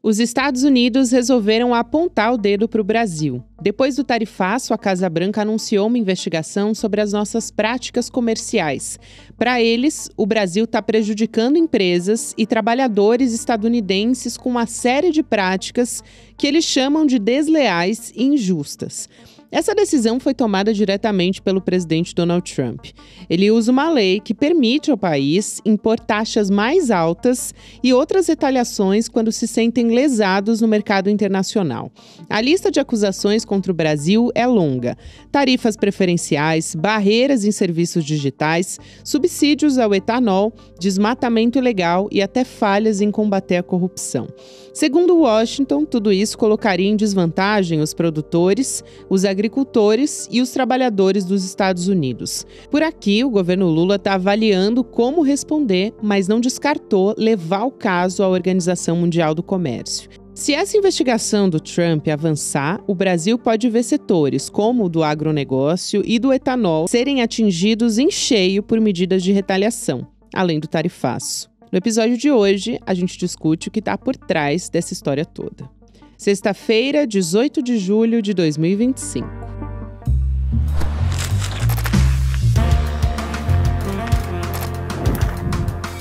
Os Estados Unidos resolveram apontar o dedo para o Brasil. Depois do tarifaço, a Casa Branca anunciou uma investigação sobre as nossas práticas comerciais. Para eles, o Brasil está prejudicando empresas e trabalhadores estadunidenses com uma série de práticas que eles chamam de desleais e injustas. Essa decisão foi tomada diretamente pelo presidente Donald Trump. Ele usa uma lei que permite ao país impor taxas mais altas e outras retaliações quando se sentem lesados no mercado internacional. A lista de acusações contra o Brasil é longa. Tarifas preferenciais, barreiras em serviços digitais, subsídios ao etanol, desmatamento ilegal e até falhas em combater a corrupção. Segundo Washington, tudo isso colocaria em desvantagem os produtores, os agricultores e os trabalhadores dos Estados Unidos. Por aqui, o governo Lula está avaliando como responder, mas não descartou levar o caso à Organização Mundial do Comércio. Se essa investigação do Trump avançar, o Brasil pode ver setores como o do agronegócio e do etanol serem atingidos em cheio por medidas de retaliação, além do tarifaço. No episódio de hoje, a gente discute o que está por trás dessa história toda. Sexta-feira, 18 de julho de 2025.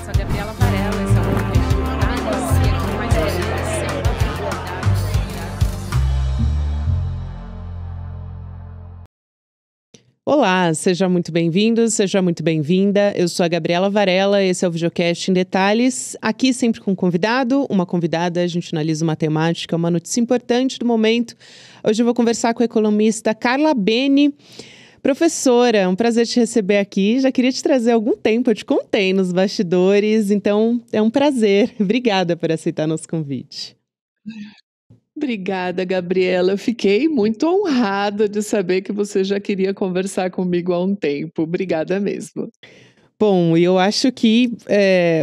Sou a Gabriela Varela, esse é o podcast Olá, seja muito bem-vindo, seja muito bem-vinda. Eu sou a Gabriela Varela, esse é o Videocast em Detalhes. Aqui sempre com um convidado, uma convidada, a gente analisa uma temática, uma notícia importante do momento. Hoje eu vou conversar com a economista Carla Beni. Professora, é um prazer te receber aqui. Já queria te trazer há algum tempo, eu te contei nos bastidores, então é um prazer. Obrigada por aceitar nosso convite. Obrigada, Gabriela. Eu fiquei muito honrada de saber que você já queria conversar comigo há um tempo. Obrigada mesmo. Bom, e eu acho que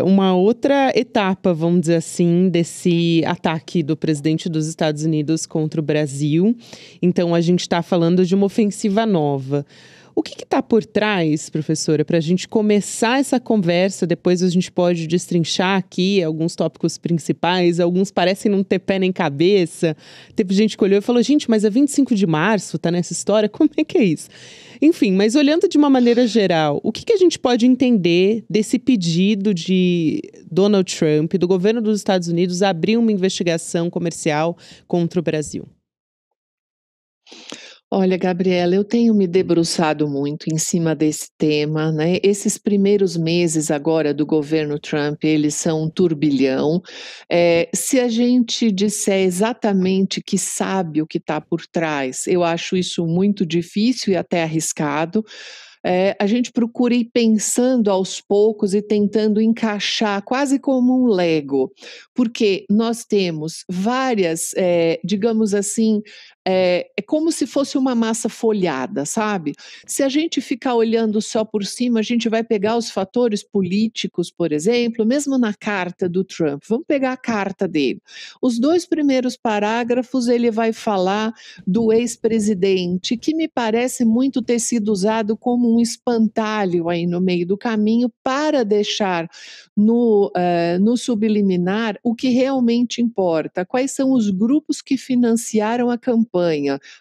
uma outra etapa, vamos dizer assim, desse ataque do presidente dos Estados Unidos contra o Brasil. Então, a gente está falando de uma ofensiva nova. O que está por trás, professora, para a gente começar essa conversa? Depois a gente pode destrinchar aqui alguns tópicos principais, alguns parecem não ter pé nem cabeça. Teve gente que olhou e falou, gente, mas é 25 de março, tá nessa história? Como é que é isso? Enfim, mas olhando de uma maneira geral, o que a gente pode entender desse pedido de Donald Trump, do governo dos Estados Unidos, abrir uma investigação comercial contra o Brasil? Olha, Gabriela, eu tenho me debruçado muito em cima desse tema, né? Esses primeiros meses agora do governo Trump, eles são um turbilhão. Se a gente disser exatamente que sabe o que está por trás, eu acho isso muito difícil e até arriscado. A gente procura ir pensando aos poucos e tentando encaixar quase como um Lego, porque nós temos várias, digamos assim, é como se fosse uma massa folhada, sabe? Se a gente ficar olhando só por cima, a gente vai pegar os fatores políticos, por exemplo, mesmo na carta do Trump. Vamos pegar a carta dele. Os 2 primeiros parágrafos, ele vai falar do ex-presidente, que me parece muito ter sido usado como um espantalho aí no meio do caminho para deixar no subliminar o que realmente importa. Quais são os grupos que financiaram a campanha,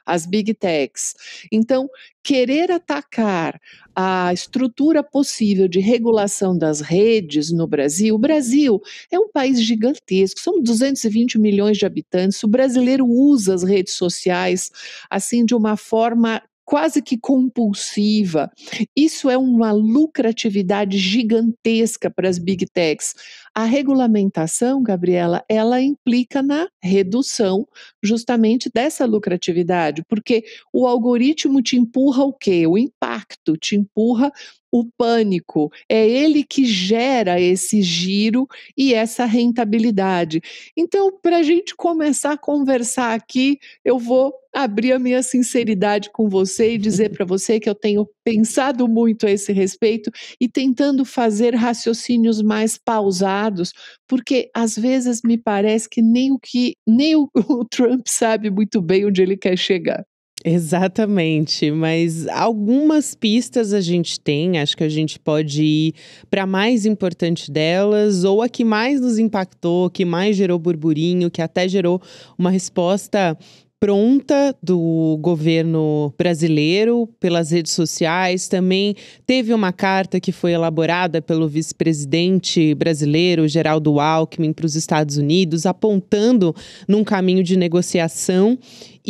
as big techs. Então, querer atacar a estrutura possível de regulação das redes no Brasil, o Brasil é um país gigantesco, são 220 milhões de habitantes, o brasileiro usa as redes sociais assim de uma forma quase que compulsiva. Isso é uma lucratividade gigantesca para as big techs. A regulamentação, Gabriela, ela implica na redução justamente dessa lucratividade, porque o algoritmo te empurra o quê? O impacto, te empurra o pânico, é ele que gera esse giro e essa rentabilidade. Então, para a gente começar a conversar aqui, eu vou abrir a minha sinceridade com você e dizer para você que eu tenho pensado muito a esse respeito e tentando fazer raciocínios mais pausados, porque às vezes me parece que nem o Trump sabe muito bem onde ele quer chegar. Exatamente, mas algumas pistas a gente tem, acho que a gente pode ir para a mais importante delas, ou a que mais nos impactou, que mais gerou burburinho, que até gerou uma resposta pronta do governo brasileiro pelas redes sociais. Também teve uma carta que foi elaborada pelo vice-presidente brasileiro, Geraldo Alckmin, para os Estados Unidos, apontando num caminho de negociação.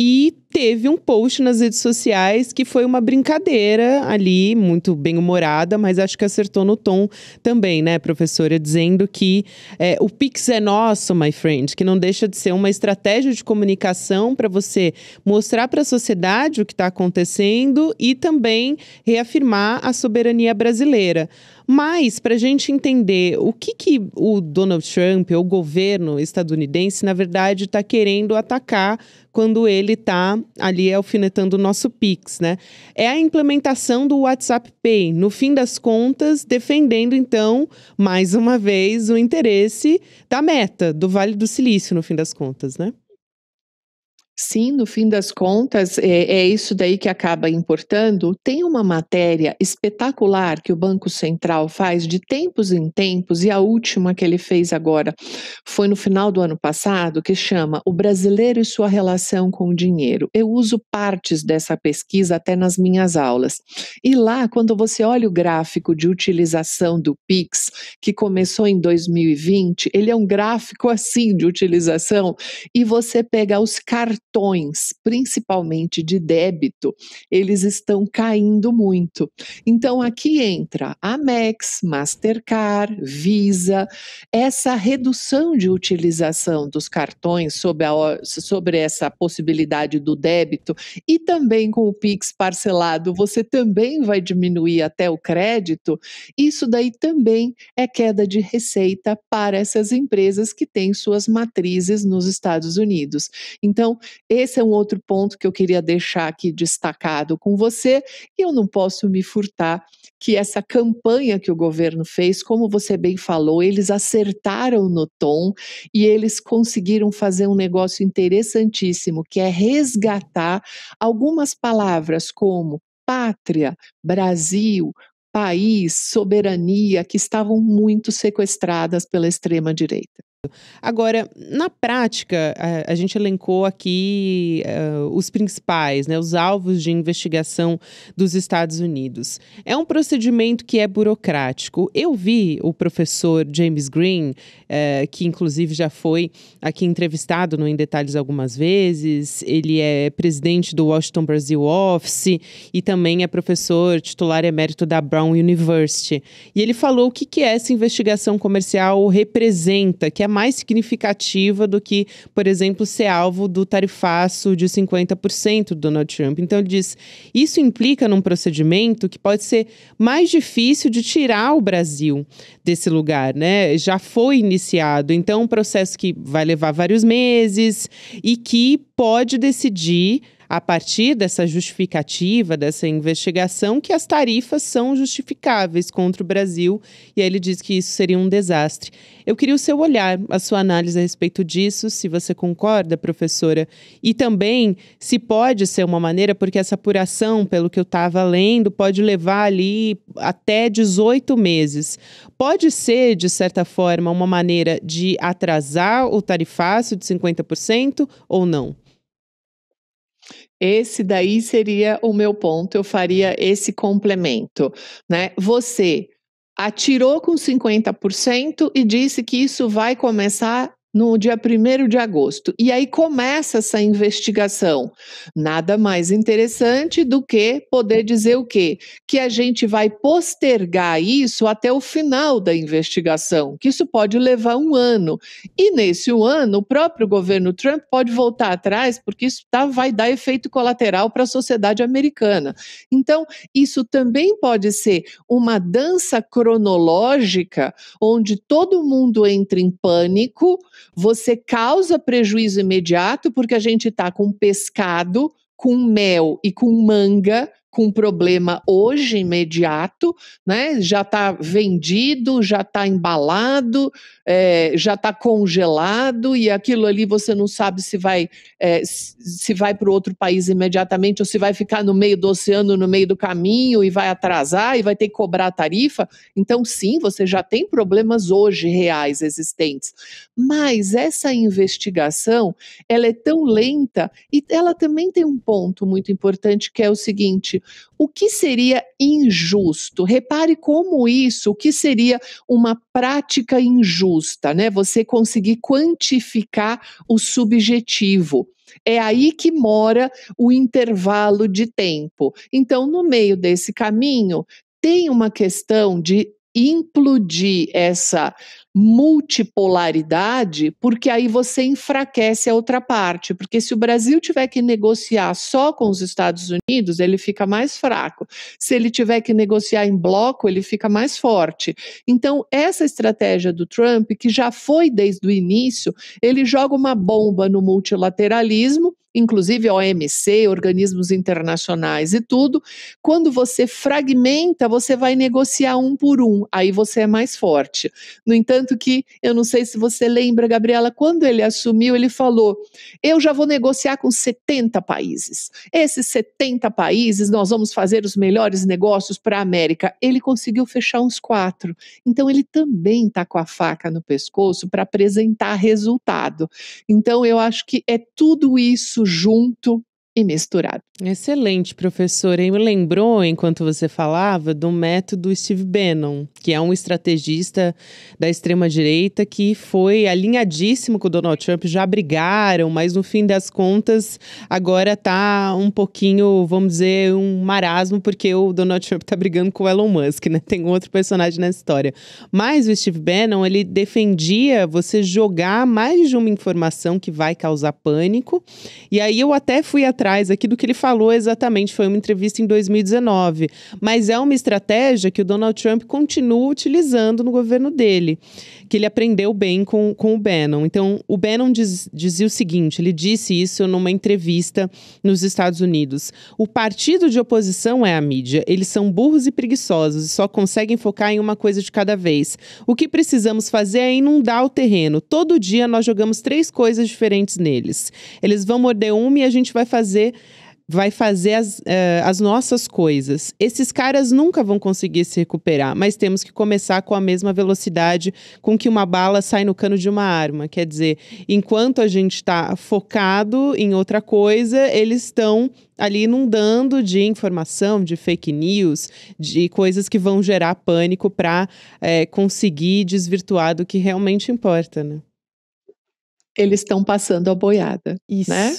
E teve um post nas redes sociais que foi uma brincadeira ali, muito bem-humorada, mas acho que acertou no tom também, né, professora? Dizendo que o Pix é nosso, my friend, que não deixa de ser uma estratégia de comunicação para você mostrar para a sociedade o que está acontecendo e também reafirmar a soberania brasileira. Mas, para a gente entender o que o Donald Trump, ou o governo estadunidense, na verdade, está querendo atacar quando ele está ali alfinetando o nosso Pix, né? É a implementação do WhatsApp Pay. No fim das contas, defendendo, então, mais uma vez, o interesse da Meta, do Vale do Silício, no fim das contas, né? Sim, no fim das contas, é isso daí que acaba importando. Tem uma matéria espetacular que o Banco Central faz de tempos em tempos, e a última que ele fez agora foi no final do ano passado, que chama O Brasileiro e Sua Relação com o Dinheiro. Eu uso partes dessa pesquisa até nas minhas aulas. E lá, quando você olha o gráfico de utilização do Pix, que começou em 2020, ele é um gráfico assim de utilização, e você pega os cartões, principalmente de débito, eles estão caindo muito. Então aqui entra Amex, Mastercard, Visa, essa redução de utilização dos cartões sobre essa possibilidade do débito, e também com o Pix parcelado, você também vai diminuir até o crédito. Isso daí também é queda de receita para essas empresas que têm suas matrizes nos Estados Unidos. Então, esse é um outro ponto que eu queria deixar aqui destacado com você, e eu não posso me furtar que essa campanha que o governo fez, como você bem falou, eles acertaram no tom e eles conseguiram fazer um negócio interessantíssimo, que é resgatar algumas palavras como pátria, Brasil, país, soberania, que estavam muito sequestradas pela extrema-direita. Agora, na prática, a gente elencou aqui os principais, né, os alvos de investigação dos Estados Unidos. É um procedimento que é burocrático. Eu vi o professor James Green, que inclusive já foi aqui entrevistado no Em Detalhes algumas vezes. Ele é presidente do Washington Brasil Office e também é professor titular emérito da Brown University. E ele falou o que essa investigação comercial representa, que é mais significativa do que, por exemplo, ser alvo do tarifaço de 50% do Donald Trump. Então, ele diz, isso implica num procedimento que pode ser mais difícil de tirar o Brasil desse lugar, né? Já foi iniciado, então, um processo que vai levar vários meses e que pode decidir, a partir dessa justificativa, dessa investigação, que as tarifas são justificáveis contra o Brasil, e aí ele diz que isso seria um desastre. Eu queria o seu olhar, a sua análise a respeito disso, se você concorda, professora, e também se pode ser uma maneira, porque essa apuração, pelo que eu estava lendo, pode levar ali até 18 meses. Pode ser, de certa forma, uma maneira de atrasar o tarifaço de 50% ou não? Esse daí seria o meu ponto, eu faria esse complemento, né? Você atirou com 50% e disse que isso vai começar no dia 1º de agosto. E aí começa essa investigação. Nada mais interessante do que poder dizer o quê? Que a gente vai postergar isso até o final da investigação, que isso pode levar um ano. E nesse um ano, o próprio governo Trump pode voltar atrás, porque isso vai dar efeito colateral para a sociedade americana. Então, isso também pode ser uma dança cronológica, onde todo mundo entra em pânico, você causa prejuízo imediato, porque a gente está com pescado, com mel e com manga com problema hoje imediato, né? Já está vendido, já está embalado, já está congelado, e aquilo ali você não sabe se vai para o outro país imediatamente ou se vai ficar no meio do oceano, no meio do caminho, e vai atrasar e vai ter que cobrar a tarifa. Então, sim, você já tem problemas hoje reais existentes. Mas essa investigação, ela é tão lenta, e ela também tem um ponto muito importante, que é o seguinte: o que seria injusto? Repare como o que seria uma prática injusta, né? Você conseguir quantificar o subjetivo. É aí que mora o intervalo de tempo. Então, no meio desse caminho, tem uma questão de implodir essa multipolaridade, porque aí você enfraquece a outra parte, porque se o Brasil tiver que negociar só com os Estados Unidos, ele fica mais fraco. Se ele tiver que negociar em bloco, ele fica mais forte. Então, essa estratégia do Trump, que já foi desde o início, ele joga uma bomba no multilateralismo, inclusive a OMC, organismos internacionais e tudo. Quando você fragmenta, você vai negociar um por um, aí você é mais forte. No entanto que, eu não sei se você lembra, Gabriela, quando ele assumiu, ele falou: eu já vou negociar com 70 países. Esses 70 países, nós vamos fazer os melhores negócios para a América. Ele conseguiu fechar uns 4. Então, ele também está com a faca no pescoço para apresentar resultado. Então, eu acho que é tudo isso junto e misturado. Excelente, professora. E me lembrou, enquanto você falava, do método Steve Bannon, que é um estrategista da extrema-direita que foi alinhadíssimo com o Donald Trump, já brigaram, mas no fim das contas agora tá um pouquinho, vamos dizer, um marasmo, porque o Donald Trump tá brigando com o Elon Musk, né? Tem um outro personagem nessa história. Mas o Steve Bannon, ele defendia você jogar mais de uma informação que vai causar pânico, e aí eu até fui atrás aqui do que ele falou exatamente, foi uma entrevista em 2019, mas é uma estratégia que o Donald Trump continua utilizando no governo dele, que ele aprendeu bem com o Bannon. Então, o Bannon dizia o seguinte, ele disse isso numa entrevista nos Estados Unidos: o partido de oposição é a mídia, eles são burros e preguiçosos e só conseguem focar em uma coisa de cada vez. O que precisamos fazer é inundar o terreno. Todo dia nós jogamos 3 coisas diferentes neles. Eles vão morder uma e a gente vai fazer as nossas coisas. Esses caras nunca vão conseguir se recuperar, mas temos que começar com a mesma velocidade com que uma bala sai no cano de uma arma. Quer dizer, enquanto a gente está focado em outra coisa, eles estão ali inundando de informação, de fake news, de coisas que vão gerar pânico para conseguir desvirtuar do que realmente importa, né? Eles estão passando a boiada, Isso. Né?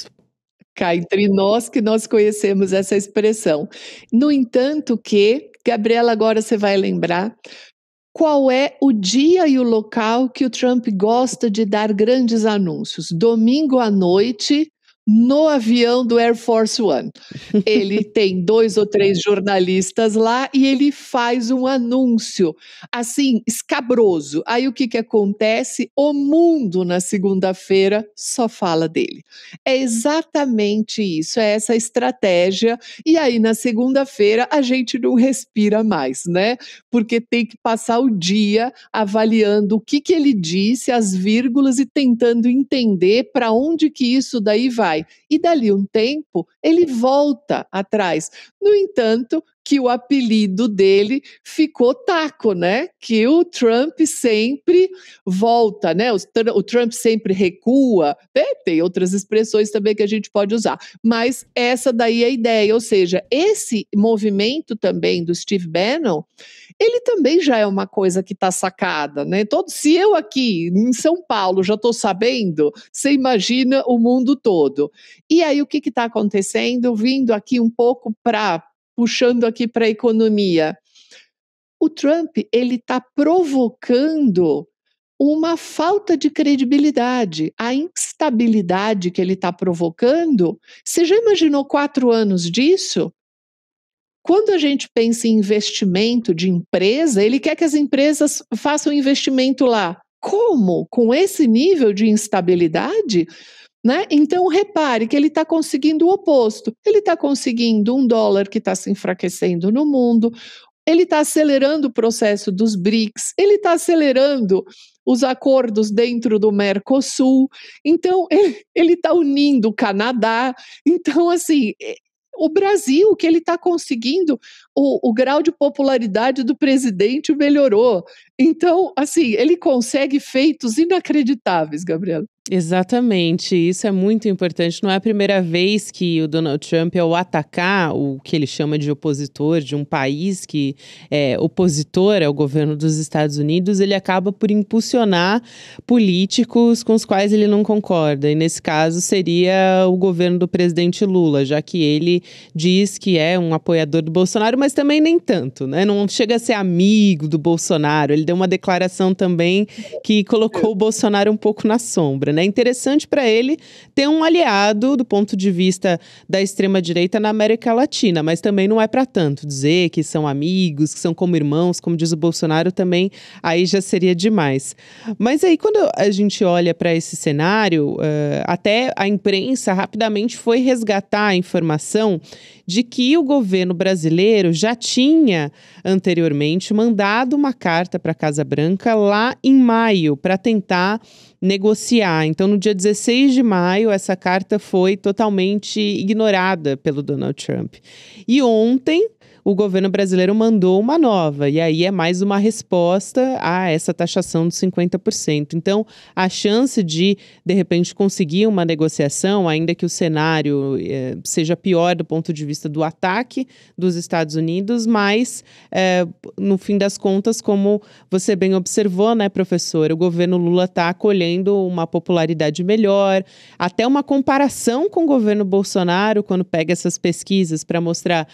Cá entre nós que nós conhecemos essa expressão. No entanto que, Gabriela, agora você vai lembrar qual é o dia e o local que o Trump gosta de dar grandes anúncios. Domingo à noite, no avião do Air Force One. Ele tem 2 ou 3 jornalistas lá e ele faz um anúncio, assim, escabroso. Aí o que acontece? O mundo na segunda-feira só fala dele. É exatamente isso, é essa estratégia. E aí na segunda-feira a gente não respira mais, né? Porque tem que passar o dia avaliando o que ele disse, as vírgulas, e tentando entender para onde que isso daí vai. E dali um tempo, ele volta atrás. No entanto, que o apelido dele ficou taco, né? Que o Trump sempre volta, né? O Trump sempre recua, né? Tem outras expressões também que a gente pode usar. Mas essa daí é a ideia, ou seja, esse movimento também do Steve Bannon, ele também já é uma coisa que está sacada, né? Se eu aqui em São Paulo já estou sabendo, você imagina o mundo todo. E aí o que está acontecendo? Vindo aqui um pouco puxando aqui para a economia. O Trump, ele está provocando uma falta de credibilidade. A instabilidade que ele está provocando, você já imaginou 4 anos disso? Quando a gente pensa em investimento de empresa, ele quer que as empresas façam investimento lá. Como? Com esse nível de instabilidade? né? Então, repare que ele está conseguindo o oposto. Ele está conseguindo um dólar que está se enfraquecendo no mundo, ele está acelerando o processo dos BRICS, ele está acelerando os acordos dentro do Mercosul, então ele está unindo o Canadá. Então, assim, o Brasil, que ele está conseguindo, o grau de popularidade do presidente melhorou. Então, assim, ele consegue feitos inacreditáveis, Gabriela. Exatamente, isso é muito importante. Não é a primeira vez que o Donald Trump, ao atacar o que ele chama de opositor de um país que é opositor ao governo dos Estados Unidos, ele acaba por impulsionar políticos com os quais ele não concorda. E nesse caso seria o governo do presidente Lula, já que ele diz que é um apoiador do Bolsonaro, mas também nem tanto, né? Não chega a ser amigo do Bolsonaro. Ele deu uma declaração também que colocou o Bolsonaro um pouco na sombra. É interessante para ele ter um aliado do ponto de vista da extrema-direita na América Latina, mas também não é para tanto. Dizer que são amigos, que são como irmãos, como diz o Bolsonaro, também aí já seria demais. Mas aí, quando a gente olha para esse cenário, até a imprensa rapidamente foi resgatar a informação de que o governo brasileiro já tinha anteriormente mandado uma carta para a Casa Branca lá em maio para tentar negociar. Então, no dia 16 de maio, essa carta foi totalmente ignorada pelo Donald Trump. E ontem, o governo brasileiro mandou uma nova, e aí é mais uma resposta a essa taxação de 50%. Então, a chance de repente, conseguir uma negociação, ainda que o cenário seja pior do ponto de vista do ataque dos Estados Unidos, mas, no fim das contas, como você bem observou, né, professora, o governo Lula está acolhendo uma popularidade melhor, até uma comparação com o governo Bolsonaro, quando pega essas pesquisas para mostrar,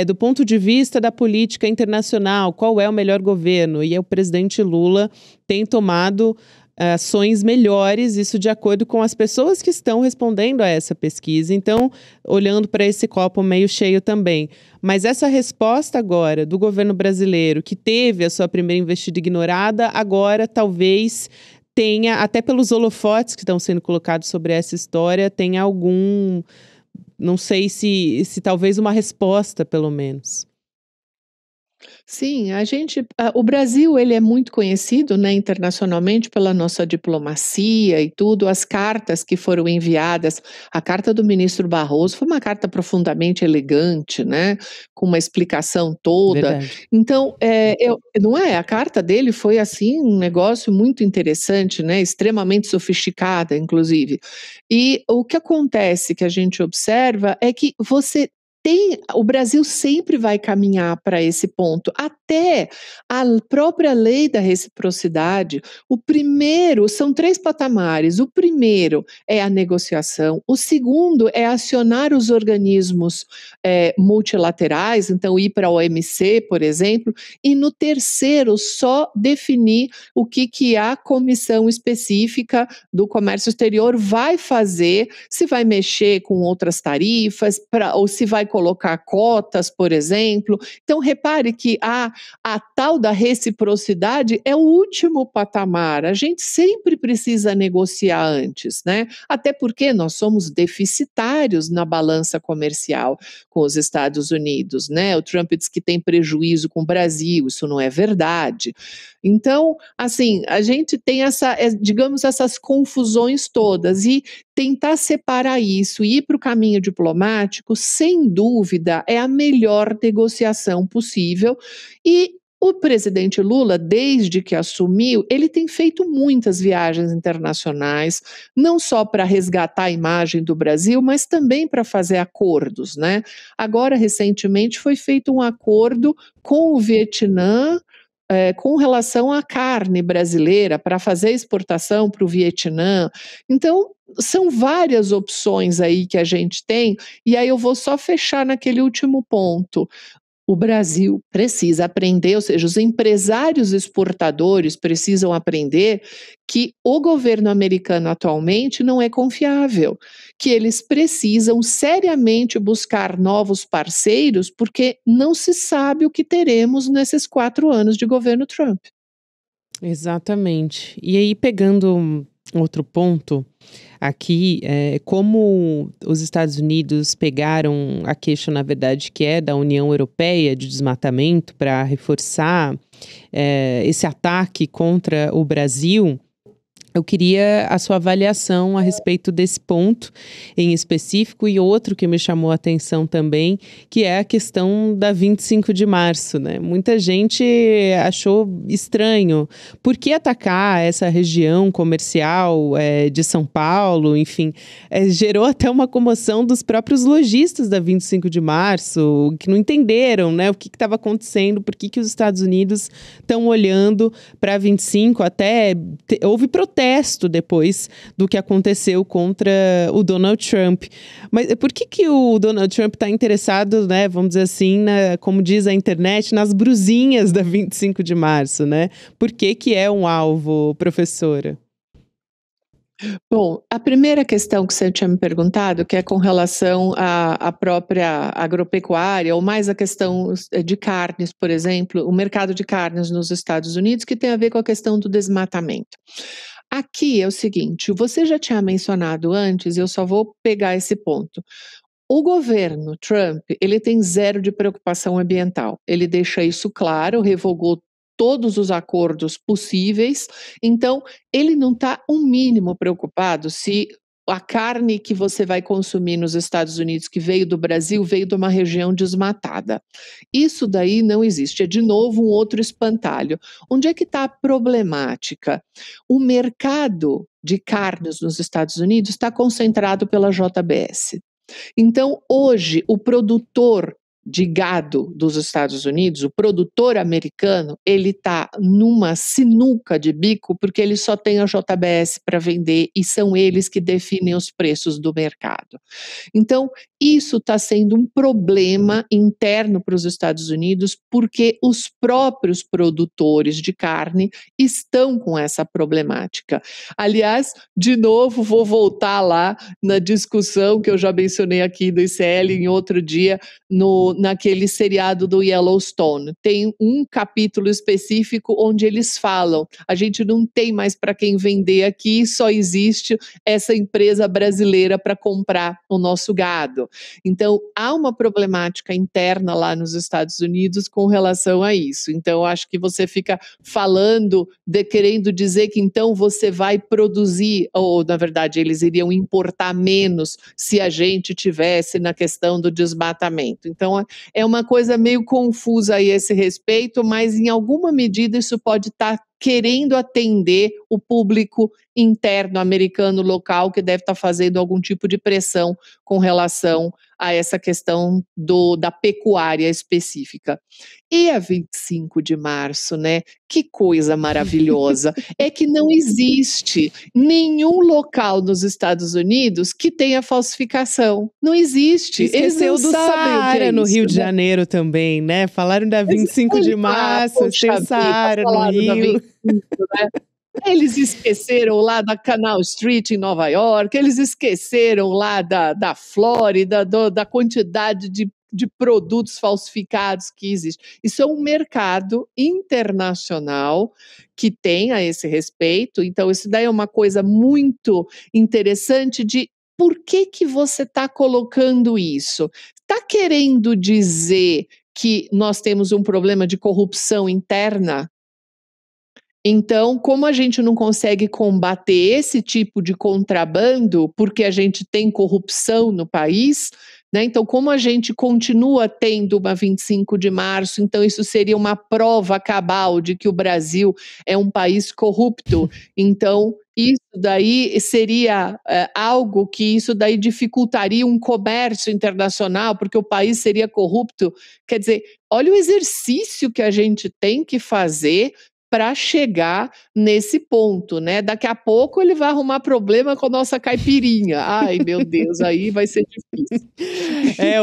do ponto de vista da política internacional, qual é o melhor governo, e o presidente Lula tem tomado ações melhores, isso de acordo com as pessoas que estão respondendo a essa pesquisa. Então, olhando para esse copo meio cheio também. Mas essa resposta agora do governo brasileiro, que teve a sua primeira investida ignorada, agora talvez tenha, até pelos holofotes que estão sendo colocados sobre essa história, tenha algum, não sei se talvez uma resposta, pelo menos. Sim, o Brasil, ele é muito conhecido, né, internacionalmente pela nossa diplomacia e tudo. As cartas que foram enviadas, a carta do ministro Barroso foi uma carta profundamente elegante, né, com uma explicação toda. Verdade. Então, não é? A carta dele foi assim um negócio muito interessante, né, extremamente sofisticada, inclusive. E o que acontece, que a gente observa, é que o Brasil sempre vai caminhar para esse ponto, até a própria lei da reciprocidade. São 3 patamares. O primeiro é a negociação, o segundo é acionar os organismos multilaterais, então ir para a OMC, por exemplo, e no terceiro só definir o que a comissão específica do comércio exterior vai fazer, se vai mexer com outras tarifas, ou se vai colocar cotas, por exemplo. Então, repare que a tal da reciprocidade é o último patamar. A gente sempre precisa negociar antes, né? Até porque nós somos deficitários na balança comercial com os Estados Unidos, né? O Trump diz que tem prejuízo com o Brasil, isso não é verdade. Então, assim, a gente tem digamos, essas confusões todas, e tentar separar isso e ir para o caminho diplomático, sem dúvida, é a melhor negociação possível. E o presidente Lula, desde que assumiu, ele tem feito muitas viagens internacionais, não só para resgatar a imagem do Brasil, mas também para fazer acordos, né? Agora, recentemente, foi feito um acordo com o Vietnã, com relação à carne brasileira, para fazer exportação para o Vietnã. Então, são várias opções aí que a gente tem, e aí eu vou só fechar naquele último ponto. O Brasil precisa aprender, ou seja, os empresários exportadores precisam aprender que o governo americano atualmente não é confiável, que eles precisam seriamente buscar novos parceiros, porque não se sabe o que teremos nesses 4 anos de governo Trump. Exatamente. E aí, pegando outro ponto aqui é como os Estados Unidos pegaram a queixa, na verdade, que é da União Europeia de desmatamento para reforçar esse ataque contra o Brasil. Eu queria a sua avaliação a respeito desse ponto em específico e outro que me chamou a atenção também, que é a questão da 25 de março, né? Muita gente achou estranho. Por que atacar essa região comercial de São Paulo? Enfim, gerou até uma comoção dos próprios lojistas da 25 de março, que não entenderam, né, o que estava acontecendo, por que os Estados Unidos estão olhando para 25, até houve protesto depois do que aconteceu contra o Donald Trump. Mas por que o Donald Trump está interessado, né, vamos dizer assim, como diz a internet, nas brusinhas da 25 de março, né? Por que é um alvo, professora? Bom, a primeira questão que você tinha me perguntado, que é com relação à própria agropecuária, ou mais a questão de carnes, por exemplo, o mercado de carnes nos Estados Unidos, que tem a ver com a questão do desmatamento. Aqui é o seguinte, você já tinha mencionado antes, eu só vou pegar esse ponto. O governo Trump, ele tem zero de preocupação ambiental. Ele deixa isso claro, revogou todos os acordos possíveis, então ele não está o mínimo preocupado se a carne que você vai consumir nos Estados Unidos, que veio do Brasil, veio de uma região desmatada. Isso daí não existe, é de novo um outro espantalho. Onde é que está a problemática? O mercado de carnes nos Estados Unidos está concentrado pela JBS. Então, hoje, o produtor de gado dos Estados Unidos, o produtor americano, ele está numa sinuca de bico porque ele só tem a JBS para vender e são eles que definem os preços do mercado. Então, isso está sendo um problema interno para os Estados Unidos porque os próprios produtores de carne estão com essa problemática. Aliás, de novo, vou voltar lá na discussão que eu já mencionei aqui do ICL em outro dia, naquele seriado do Yellowstone. Tem um capítulo específico onde eles falam, a gente não tem mais para quem vender aqui, só existe essa empresa brasileira para comprar o nosso gado. Então, há uma problemática interna lá nos Estados Unidos com relação a isso. Então, acho que você fica falando, querendo dizer que então você vai produzir, ou na verdade eles iriam importar menos se a gente tivesse na questão do desmatamento. Então, é uma coisa meio confusa aí a esse respeito, mas em alguma medida isso pode estar querendo atender o público interno americano local que deve estar fazendo algum tipo de pressão com relação a essa questão da pecuária específica. E a 25 de março, né? Que coisa maravilhosa! É que não existe nenhum local nos Estados Unidos que tenha falsificação. Não existe. Esqueceu do Saara no Rio de Janeiro também, né? Falaram da 25 de março, tem o Saara no Rio. Né? Eles esqueceram lá da Canal Street em Nova York, eles esqueceram lá da Flórida, da quantidade de produtos falsificados que existe. Isso é um mercado internacional que tem a esse respeito, então isso daí é uma coisa muito interessante de por que você está colocando isso? Está querendo dizer que nós temos um problema de corrupção interna? Então, como a gente não consegue combater esse tipo de contrabando, porque a gente tem corrupção no país, né? Então, como a gente continua tendo uma 25 de março, então isso seria uma prova cabal de que o Brasil é um país corrupto. Então, isso daí seria algo que isso daí dificultaria um comércio internacional, porque o país seria corrupto. Quer dizer, olha o exercício que a gente tem que fazer para chegar nesse ponto, né? Daqui a pouco ele vai arrumar problema com a nossa caipirinha. Ai, meu Deus, aí vai ser difícil.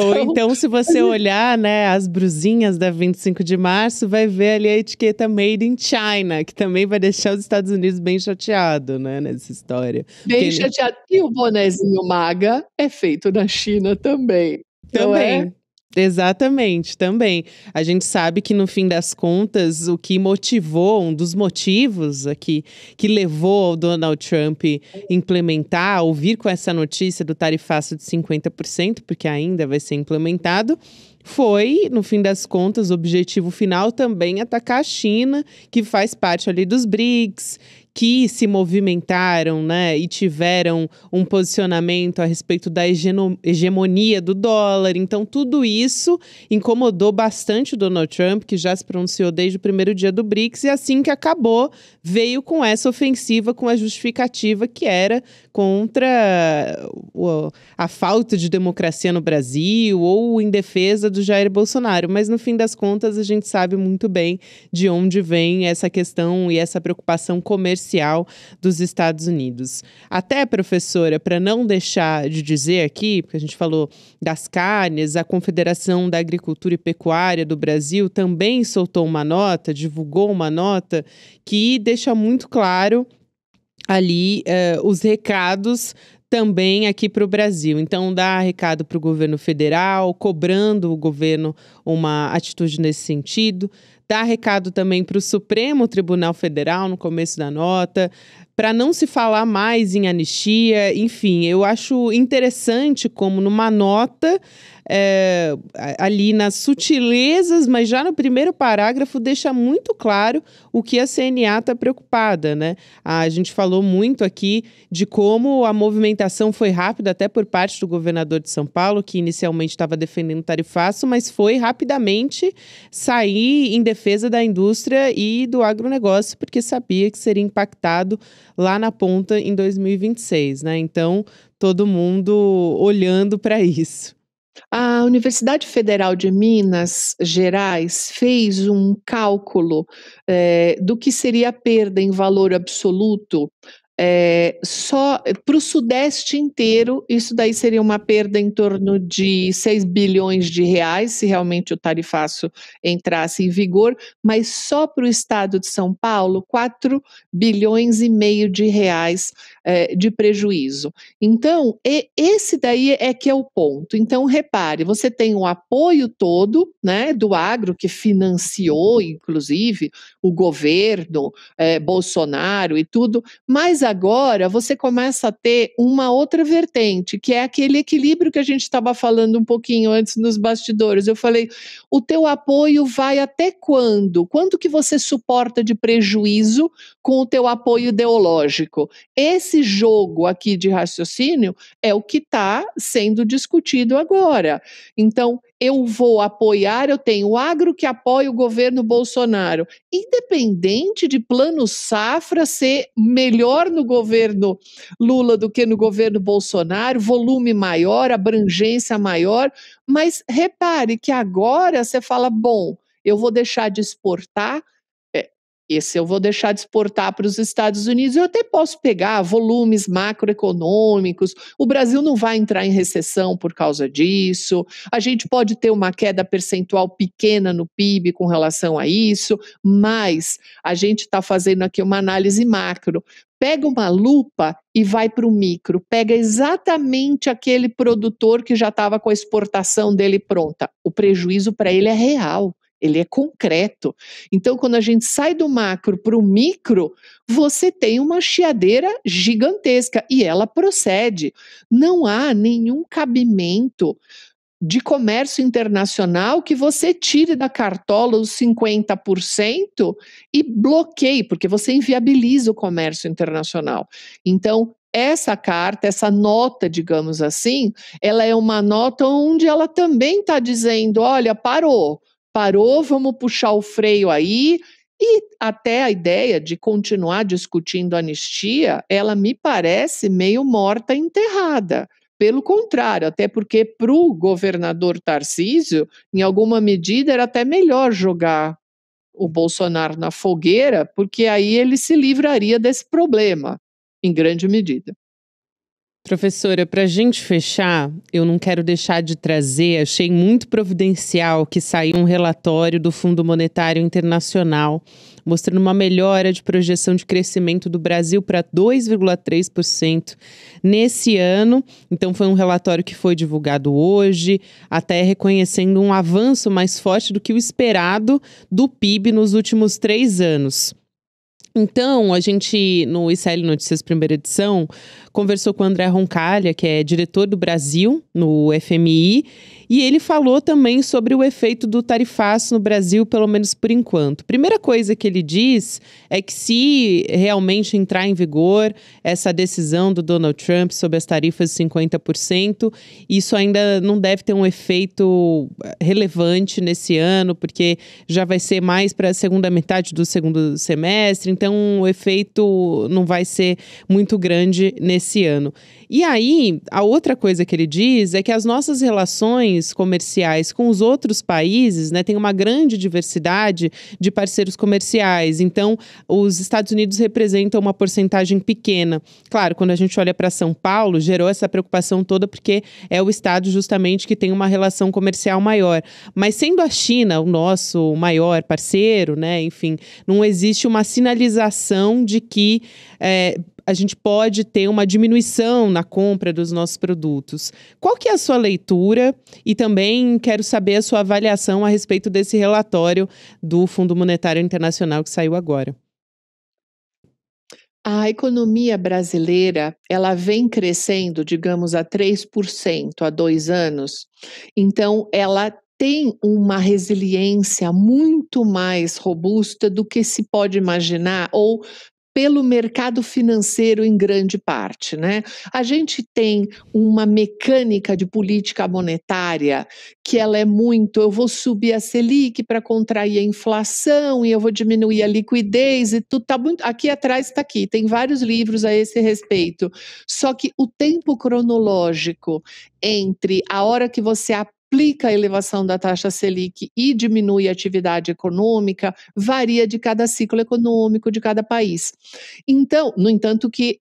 Ou então se você olhar, né, as brusinhas da 25 de março, vai ver ali a etiqueta Made in China, que também vai deixar os Estados Unidos bem chateado, né, nessa história. Bem chateado. E o bonezinho MAGA é feito na China também. Também. Exatamente, também. A gente sabe que no fim das contas, o que motivou, um dos motivos aqui que levou o Donald Trump implementar, ou vir com essa notícia do tarifaço de 50%, porque ainda vai ser implementado, foi, no fim das contas, o objetivo final também atacar a China, que faz parte ali dos BRICS, que se movimentaram, né, e tiveram um posicionamento a respeito da hegemonia do dólar. Então, tudo isso incomodou bastante o Donald Trump, que já se pronunciou desde o primeiro dia do BRICS, e assim que acabou, veio com essa ofensiva, com a justificativa que era contra a falta de democracia no Brasil ou em defesa do Jair Bolsonaro. Mas, no fim das contas, a gente sabe muito bem de onde vem essa questão e essa preocupação comercial dos Estados Unidos. Até, professora, para não deixar de dizer aqui, porque a gente falou das carnes, a Confederação da Agricultura e Pecuária do Brasil também soltou uma nota, divulgou uma nota que deixa muito claro ali os recados também aqui para o Brasil. Então, dá recado para o governo federal, cobrando o governo uma atitude nesse sentido. Dá recado também para o Supremo Tribunal Federal, no começo da nota, para não se falar mais em anistia. Enfim, eu acho interessante como numa nota, ali nas sutilezas, mas já no primeiro parágrafo deixa muito claro o que a CNA está preocupada, né? A gente falou muito aqui de como a movimentação foi rápida, até por parte do governador de São Paulo, que inicialmente estava defendendo o tarifaço, mas foi rapidamente sair em defesa da indústria e do agronegócio, porque sabia que seria impactado lá na ponta em 2026, né? Então, todo mundo olhando para isso. A Universidade Federal de Minas Gerais fez um cálculo do que seria a perda em valor absoluto só para o Sudeste inteiro. Isso daí seria uma perda em torno de 6 bilhões de reais, se realmente o tarifaço entrasse em vigor, mas só para o estado de São Paulo, 4 bilhões e meio de reais de prejuízo. Então, esse daí é que é o ponto. Então, repare, você tem o apoio todo, né, do agro, que financiou, inclusive, o governo Bolsonaro e tudo, mas agora você começa a ter uma outra vertente, que é aquele equilíbrio que a gente estava falando um pouquinho antes nos bastidores. Eu falei, o teu apoio vai até quando? Quanto que você suporta de prejuízo com o teu apoio ideológico? Esse jogo aqui de raciocínio é o que está sendo discutido agora. Então, eu vou apoiar, eu tenho o agro que apoia o governo Bolsonaro, independente de plano safra ser melhor no governo Lula do que no governo Bolsonaro, volume maior, abrangência maior, mas repare que agora você fala, bom, eu vou deixar de exportar, esse eu vou deixar de exportar para os Estados Unidos, eu até posso pegar volumes macroeconômicos, o Brasil não vai entrar em recessão por causa disso, a gente pode ter uma queda percentual pequena no PIB com relação a isso, mas a gente está fazendo aqui uma análise macro. Pega uma lupa e vai para o micro, pega exatamente aquele produtor que já estava com a exportação dele pronta, o prejuízo para ele é real. Ele é concreto. Então, quando a gente sai do macro para o micro, você tem uma chiadeira gigantesca e ela procede. Não há nenhum cabimento de comércio internacional que você tire da cartola os 50% e bloqueie, porque você inviabiliza o comércio internacional. Então, essa carta, essa nota, digamos assim, ela é uma nota onde ela também está dizendo, olha, parou, vamos puxar o freio aí, e até a ideia de continuar discutindo anistia, ela me parece meio morta e enterrada. Pelo contrário, até porque para o governador Tarcísio, em alguma medida, era até melhor jogar o Bolsonaro na fogueira, porque aí ele se livraria desse problema, em grande medida. Professora, para a gente fechar, eu não quero deixar de trazer, achei muito providencial que saiu um relatório do Fundo Monetário Internacional, mostrando uma melhora de projeção de crescimento do Brasil para 2,3% nesse ano. Então foi um relatório que foi divulgado hoje, até reconhecendo um avanço mais forte do que o esperado do PIB nos últimos 3 anos. Então, a gente, no ICL Notícias Primeira Edição, conversou com o André Roncalha, que é diretor do Brasil no FMI, e ele falou também sobre o efeito do tarifaço no Brasil, pelo menos por enquanto. Primeira coisa que ele diz é que se realmente entrar em vigor essa decisão do Donald Trump sobre as tarifas de 50%, isso ainda não deve ter um efeito relevante nesse ano, porque já vai ser mais para a segunda metade do segundo semestre, então o efeito não vai ser muito grande nesse ano. E aí, a outra coisa que ele diz é que as nossas relações comerciais com os outros países, né, tem uma grande diversidade de parceiros comerciais. Então, os Estados Unidos representam uma porcentagem pequena. Claro, quando a gente olha para São Paulo, gerou essa preocupação toda porque é o estado justamente que tem uma relação comercial maior. Mas sendo a China o nosso maior parceiro, né, enfim, não existe uma sinalização de que a gente pode ter uma diminuição na compra dos nossos produtos. Qual que é a sua leitura? E também quero saber a sua avaliação a respeito desse relatório do Fundo Monetário Internacional que saiu agora. A economia brasileira, ela vem crescendo, digamos, a 3% há 2 anos. Então, ela tem uma resiliência muito mais robusta do que se pode imaginar, ou pelo mercado financeiro em grande parte, né? A gente tem uma mecânica de política monetária que ela é muito, eu vou subir a Selic para contrair a inflação e eu vou diminuir a liquidez e tudo tá muito, aqui atrás está aqui, tem vários livros a esse respeito. Só que o tempo cronológico entre a hora que você aplica a elevação da taxa Selic e diminui a atividade econômica, varia de cada ciclo econômico de cada país. Então, no entanto que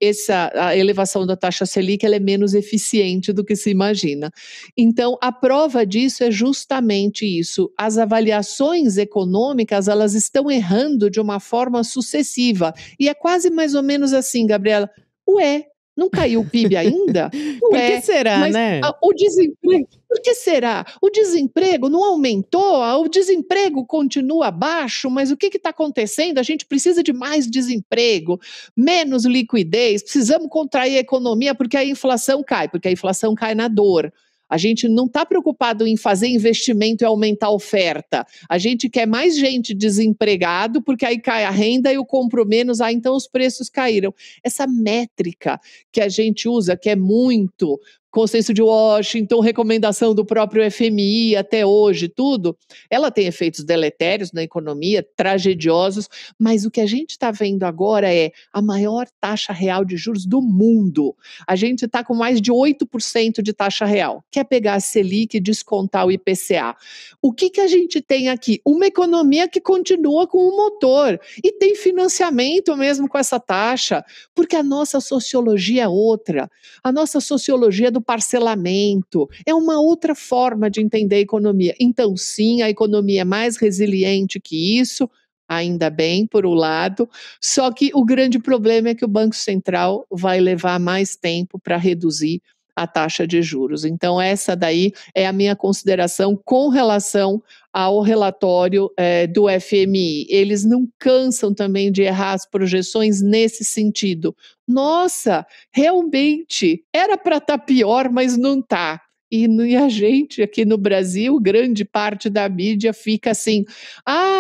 a elevação da taxa Selic ela é menos eficiente do que se imagina. Então, a prova disso é justamente isso. As avaliações econômicas, elas estão errando de uma forma sucessiva. E é quase mais ou menos assim, Gabriela. Ué, não caiu o PIB ainda? Por que será, mas né? O desemprego, por que será? O desemprego não aumentou, o desemprego continua baixo, mas o que está acontecendo? A gente precisa de mais desemprego, menos liquidez, precisamos contrair a economia porque a inflação cai na dor. A gente não está preocupado em fazer investimento e aumentar a oferta. A gente quer mais gente desempregado, porque aí cai a renda e eu compro menos, então os preços caíram. Essa métrica que a gente usa, que é muito Consenso de Washington, recomendação do próprio FMI até hoje, tudo, ela tem efeitos deletérios na economia, tragediosos, mas o que a gente está vendo agora é a maior taxa real de juros do mundo. A gente está com mais de 8% de taxa real. Quer pegar a Selic e descontar o IPCA. O que a gente tem aqui? Uma economia que continua com o motor e tem financiamento mesmo com essa taxa, porque a nossa sociologia é outra. A nossa sociologia do parcelamento, é uma outra forma de entender a economia. Então, sim, a economia é mais resiliente que isso, ainda bem, por um lado, só que o grande problema é que o Banco Central vai levar mais tempo para reduzir a taxa de juros. Então, essa daí é a minha consideração com relação ao relatório do FMI. Eles não cansam também de errar as projeções nesse sentido. Nossa, realmente, era para estar pior, mas não está. E a gente aqui no Brasil, grande parte da mídia fica assim,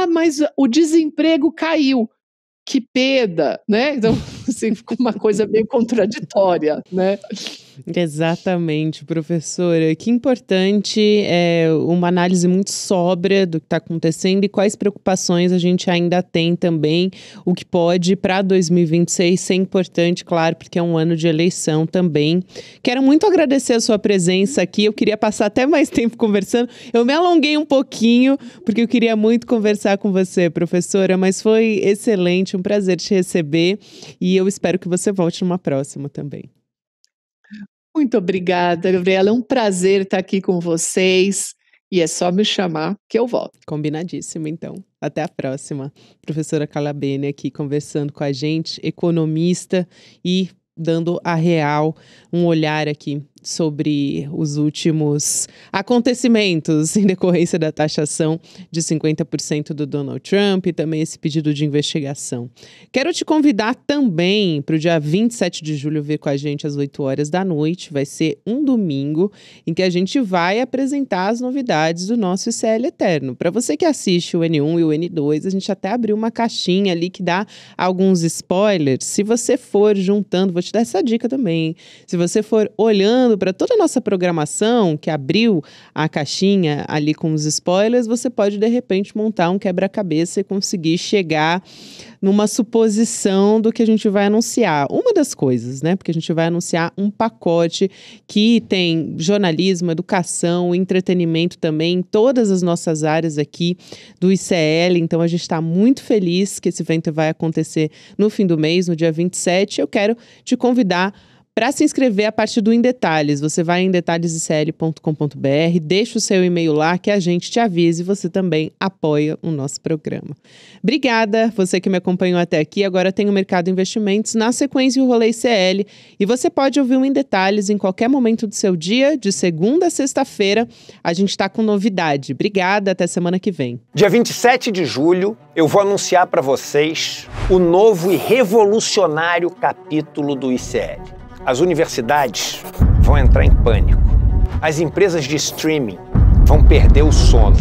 mas o desemprego caiu. Que perda, né? Então, assim, ficou uma coisa meio contraditória, né? Exatamente, professora. Que importante uma análise muito sóbria do que está acontecendo e quais preocupações a gente ainda tem também, o que pode para 2026 ser importante, claro, porque é um ano de eleição também. Quero muito agradecer a sua presença aqui, eu queria passar até mais tempo conversando, eu me alonguei um pouquinho, porque eu queria muito conversar com você, professora, mas foi excelente, um prazer te receber e eu espero que você volte numa próxima também. Muito obrigada, Gabriela. É um prazer estar aqui com vocês E é só me chamar que eu volto. Combinadíssimo, então. Até a próxima. Professora Carla Bene aqui conversando com a gente, economista e dando a real, um olhar aqui sobre os últimos acontecimentos em decorrência da taxação de 50% do Donald Trump e também esse pedido de investigação. Quero te convidar também para o dia 27 de julho vir com a gente às 8 horas da noite. Vai ser um domingo em que a gente vai apresentar as novidades do nosso ICL Eterno. Para você que assiste o N1 e o N2, a gente até abriu uma caixinha ali que dá alguns spoilers. Se você for juntando, vou te dar essa dica também, hein? Se você for olhando para toda a nossa programação, que abriu a caixinha ali com os spoilers, você pode, de repente, montar um quebra-cabeça e conseguir chegar numa suposição do que a gente vai anunciar. Uma das coisas, né? Porque a gente vai anunciar um pacote que tem jornalismo, educação, entretenimento também, em todas as nossas áreas aqui do ICL. Então, a gente está muito feliz que esse evento vai acontecer no fim do mês, no dia 27. Eu quero te convidar para se inscrever a partir do Em Detalhes. Você vai em detalhesicl.com.br, deixa o seu e-mail lá que a gente te avise e você também apoia o nosso programa. Obrigada, você que me acompanhou até aqui. Agora tem o Mercado Investimentos, na sequência o Rolê ICL. E você pode ouvir o Em Detalhes em qualquer momento do seu dia, de segunda a sexta-feira. A gente está com novidade. Obrigada, até semana que vem. Dia 27 de julho, eu vou anunciar para vocês o novo e revolucionário capítulo do ICL. As universidades vão entrar em pânico. As empresas de streaming vão perder o sono.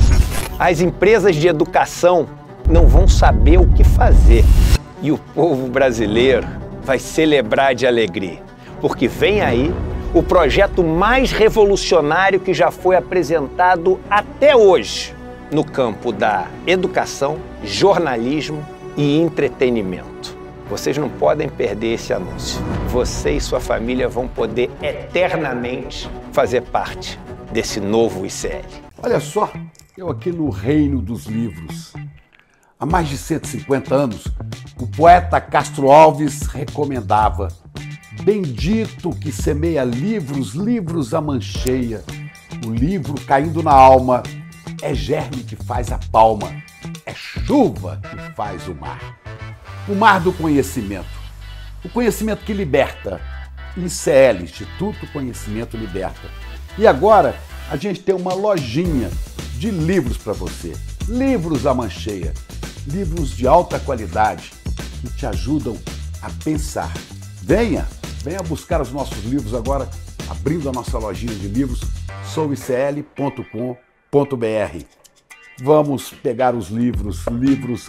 As empresas de educação não vão saber o que fazer. E o povo brasileiro vai celebrar de alegria, porque vem aí o projeto mais revolucionário que já foi apresentado até hoje no campo da educação, jornalismo e entretenimento. Vocês não podem perder esse anúncio. Você e sua família vão poder eternamente fazer parte desse novo ICL. Olha só, eu aqui no reino dos livros. Há mais de 150 anos, o poeta Castro Alves recomendava: bendito que semeia livros, livros a mancheia. O livro caindo na alma é germe que faz a palma, é chuva que faz o mar. O mar do conhecimento, o conhecimento que liberta. ICL, Instituto Conhecimento Liberta. E agora a gente tem uma lojinha de livros para você. Livros à mancheia, livros de alta qualidade que te ajudam a pensar. Venha buscar os nossos livros agora, abrindo a nossa lojinha de livros, souicl.com.br. Vamos pegar os livros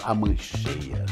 à mancheia.